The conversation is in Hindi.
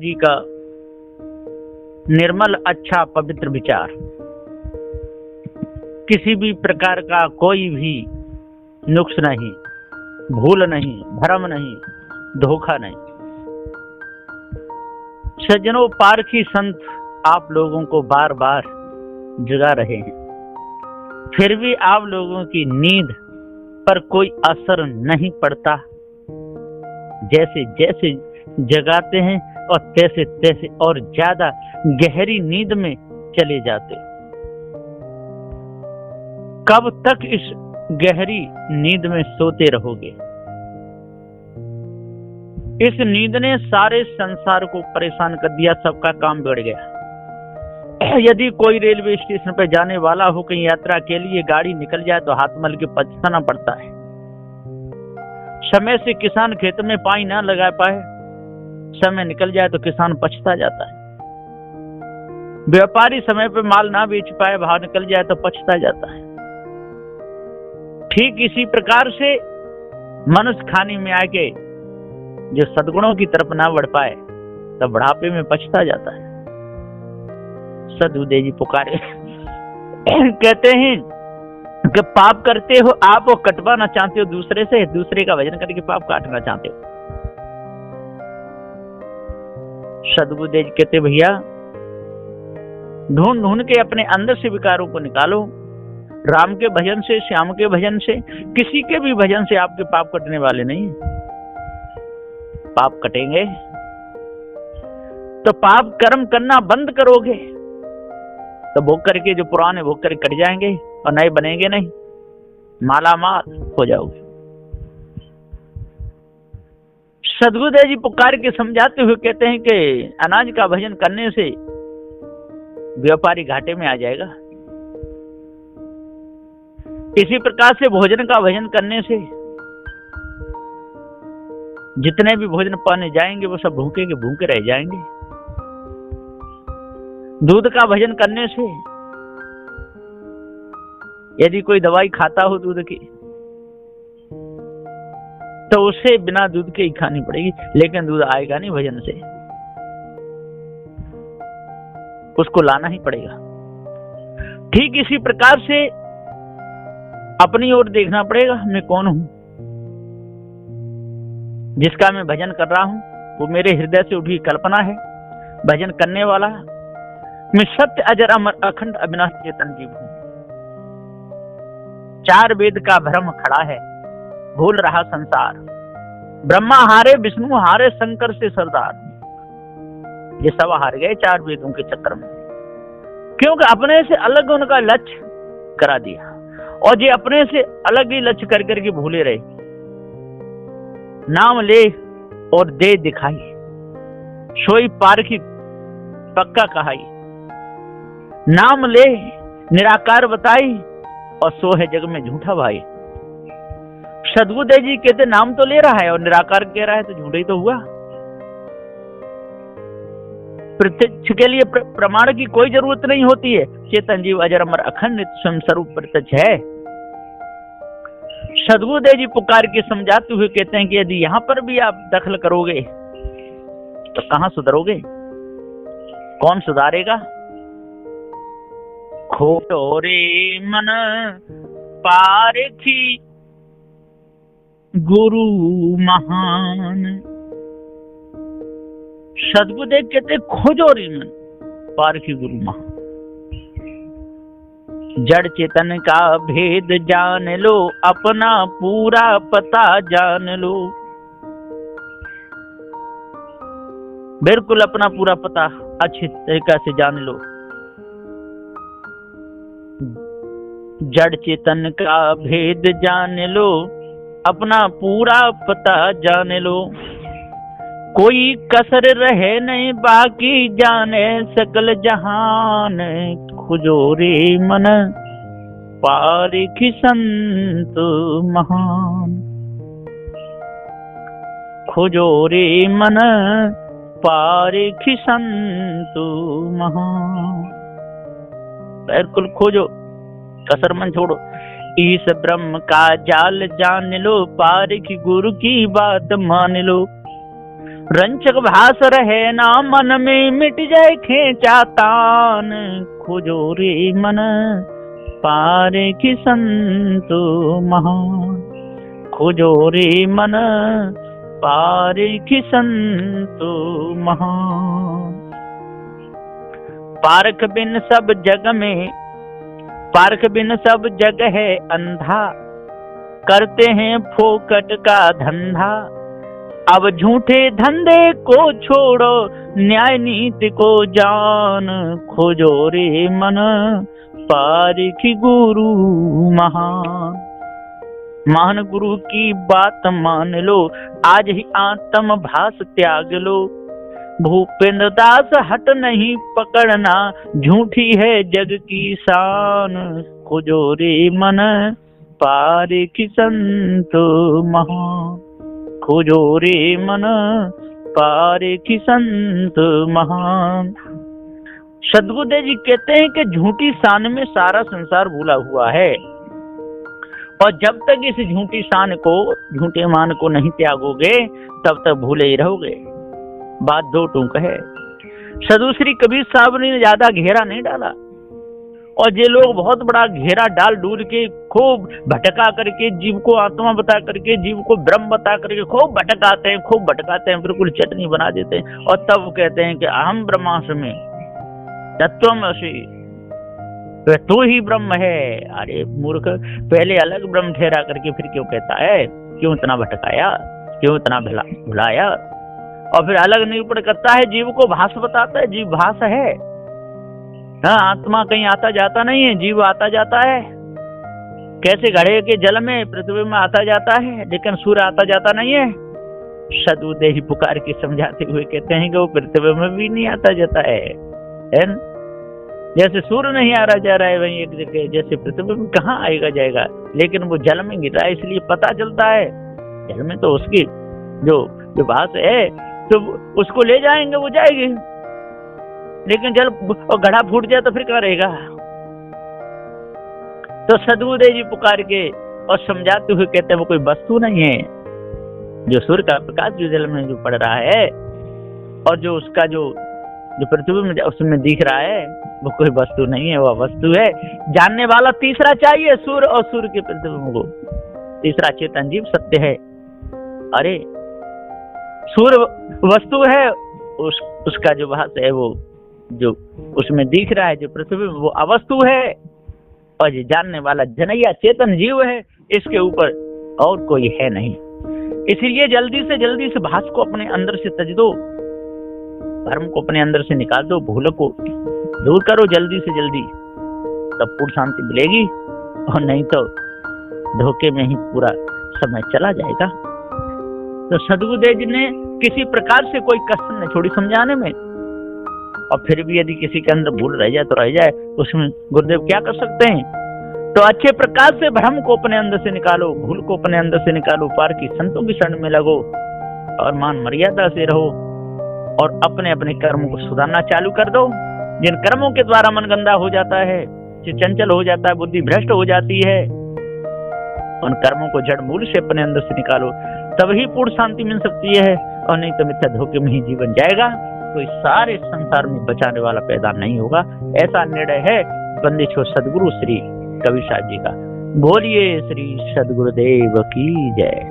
जी का निर्मल अच्छा पवित्र विचार, किसी भी प्रकार का कोई भी नुक्स नहीं, भूल नहीं, भ्रम नहीं, धोखा नहीं। सज्जनों, पारखी संत आप लोगों को बार बार जगा रहे हैं, फिर भी आप लोगों की नींद पर कोई असर नहीं पड़ता। जैसे जैसे जगाते हैं और तैसे तैसे और ज्यादा गहरी नींद में चले जाते। कब तक इस गहरी नींद में सोते रहोगे? इस नींद ने सारे संसार को परेशान कर दिया, सबका काम बिगड़ गया। यदि कोई रेलवे स्टेशन पर जाने वाला हो, कहीं यात्रा के लिए गाड़ी निकल जाए तो हाथ मल के पछताना पड़ता है। समय से किसान खेत में पानी ना लगा पाए, समय निकल जाए तो किसान पछता जाता है। व्यापारी समय पे माल ना बेच पाए, बाहर निकल जाए तो पछता जाता है। ठीक इसी प्रकार से मनुष्य खाने में आके जो सद्गुणों की तरफ ना बढ़ पाए तब बुढ़ापे में पछता जाता है। सदगुरुदेव जी पुकारे कहते हैं कि पाप करते हो आप वो कटवाना चाहते हो दूसरे से, दूसरे का भजन करके पाप काटना चाहते हो। सदगुरुदेव कहते भैया ढूंढ ढूंढ के अपने अंदर से विकारों को निकालो। राम के भजन से, श्याम के भजन से, किसी के भी भजन से आपके पाप कटने वाले नहीं। पाप कटेंगे तो पाप कर्म करना बंद करोगे तो भोग करके जो पुराने भोग करके कट जाएंगे और नए बनेंगे नहीं, मालामाल हो जाओगे। सदगुरुदेव जी पुकार के समझाते हुए कहते हैं कि अनाज का भजन करने से व्यापारी घाटे में आ जाएगा। इसी प्रकार से भोजन का भजन करने से जितने भी भोजन पाने जाएंगे वो सब भूखे के भूखे रह जाएंगे। दूध का भजन करने से यदि कोई दवाई खाता हो दूध की तो उसे बिना दूध के ही खानी पड़ेगी, लेकिन दूध आएगा नहीं भजन से, उसको लाना ही पड़ेगा। ठीक इसी प्रकार से अपनी ओर देखना पड़ेगा, मैं कौन हूं। जिसका मैं भजन कर रहा हूं वो मेरे हृदय से उठी कल्पना है, भजन करने वाला मैं सत्य अजर अमर अखंड अविनाशी चेतन जीव हूं। चार वेद का भ्रम खड़ा है, भूल रहा संसार। ब्रह्मा हारे, विष्णु हारे, शंकर से सरदार। ये सब हार गए चार वेदों के चक्कर में, क्योंकि अपने से अलग उनका लक्ष्य करा दिया और ये अपने से अलग ही लक्ष्य कर करके भूले रहे। नाम ले और दे दिखाई, सोई पारखी पक्का कहाई। नाम ले निराकार बताई और सो है जग में झूठा भाई। सदगुरुदेव जी कहते नाम तो ले रहा है और निराकार कह रहा है तो झूठा ही तो हुआ। प्रत्यक्ष के लिए प्रमाण की कोई जरूरत नहीं होती है। चेतन जीव अजर अमर अखंड स्वयं स्वरूप प्रत्यक्ष है। सदगुरुदेव जी पुकार के समझाते हुए कहते हैं कि यदि यहां पर भी आप दखल करोगे तो कहां सुधरोगे? कौन सुधारेगा? खोरे मन पारखी गुरु महान। सदगुरुदेव कहते खोजो रे मन पारखी गुरु महान। जड़ चेतन का भेद जान लो, अपना पूरा पता जान लो। बिल्कुल अपना पूरा पता अच्छी तरीका से जान लो। जड़ चेतन का भेद जान लो, अपना पूरा पता जान लो। कोई कसर रहे नहीं बाकी जाने सकल जहान। खोजो रे मन पारखी संत महान। खोजो रे मन पारखी संत महान। बिल्कुल खोजो, कसर मन छोड़ो। इस ब्रह्म का जाल जान लो, पारखी गुरु की बात मान लो। रंचक भास रहे ना मन में, मिट जाए खेचा तान। खोजो रे मन पारे की संत महान, खोजो रे मन पारे की संत महान। पारख बिन सब जग में, पारख बिन सब जग है अंधा, करते हैं फोकट का धंधा। अब झूठे धंधे को छोड़ो, न्याय नीति को जान। खोजो रे मन पारखी गुरु महान। महान गुरु की बात मान लो, आज ही आत्म भास त्याग लो। भूपेंद्र दास हट नहीं पकड़ना, झूठी है जग की शान। खोजो रे मन पारखी संत महान, खोजो रे मन पारखी संत महान। सद्गुरुदेव जी कहते हैं कि झूठी शान में सारा संसार भूला हुआ है, और जब तक इस झूठी शान को, झूठे मान को नहीं त्यागोगे, तब तक भूले ही रहोगे। बात दो टूक है। सदु श्री कबीर साहब ने ज्यादा घेरा नहीं डाला, और ये लोग बहुत बड़ा घेरा डाल डूल के खूब भटका करके, जीव को आत्मा बता करके, जीव को ब्रह्म बता करके खूब भटकाते हैं, खूब भटकाते हैं, बिल्कुल चटनी बना देते हैं, और तब कहते हैं कि अहम ब्रह्मास्मि तत्त्वमसि, तू ही ब्रह्म है। अरे मूर्ख, पहले अलग ब्रह्म ठहरा करके फिर क्यों कहता है? क्यों इतना भटकाया, क्यों इतना भुलाया? और फिर अलग निरूपण करता है, जीव को भास बताता है, जीव भास है। हाँ, आत्मा कहीं आता जाता नहीं है, जीव आता जाता है। कैसे घड़े के जल में पृथ्वी में आता जाता है, लेकिन सूर्य आता जाता नहीं है। सदुदेही पुकार के समझाते हुए कहते हैं कि वो पृथ्वी में भी नहीं आता जाता है। जैसे सूर्य नहीं आ रहा जा रहा है वहीं एक जगह, जैसे पृथ्वी में कहाँ आएगा जाएगा, लेकिन वो जल में गिर रहा है इसलिए पता चलता है। जल में तो उसकी जो भास है, तो उसको ले जाएंगे, वो जाएगी, लेकिन जल और घड़ा फूट जाए तो फिर क्या रहेगा? तो सद्गुरुदेव जी पुकार के और समझाते हुए कहते हैं वो कोई वस्तु नहीं है। जो सूर्य का प्रकाश जो जल में जो पड़ रहा है, और जो उसका जो पृथ्वी में उसमें दिख रहा है, वो कोई वस्तु नहीं है, वह वस्तु है। जानने वाला तीसरा चाहिए, सूर्य और सूर्य के पृथ्वी को तीसरा चेतन जीव सत्य है। अरे सूर्य वस्तु है, उसका जो भास है वो जो उसमें दिख रहा है, जो पृथ्वी में, वो अवस्तु है। और ये जानने वाला जनैया चेतन जीव है, इसके ऊपर और कोई है नहीं। इसलिए जल्दी से भास को अपने अंदर से त्यज दो, धर्म को अपने अंदर से निकाल दो, भूल को दूर करो जल्दी से जल्दी, तब पूर्ण शांति मिलेगी। और नहीं तो धोखे में ही पूरा समय चला जाएगा। तो सद्गुरुदेव जी ने किसी प्रकार से कोई कसर नहीं छोड़ी समझाने में। और फिर भी यदि किसी के अंदर भूल रह जाए तो रह जाए, उसमें गुरुदेव क्या कर सकते हैं? तो अच्छे प्रकार से भ्रम को अपने अंदर से निकालो, भूल को अपने अंदर से निकालो, पार की संतों की शरण में लगो, और मान मर्यादा से रहो, और अपने अपने कर्मों को सुधारना चालू कर दो। जिन कर्मों के द्वारा मन गंदा हो जाता है, चंचल हो जाता है, बुद्धि भ्रष्ट हो जाती है, उन कर्मों को जड़ मूल से अपने अंदर से निकालो, तभी पूर्ण शांति मिल सकती है। और नहीं तो मिथ्या धोखे में ही जीवन जाएगा, कोई सारे संसार में बचाने वाला पैदा नहीं होगा। ऐसा निर्णय है बंदिश हो सदगुरु श्री कबीर साहब जी का। बोलिए श्री सदगुरुदेव की जय।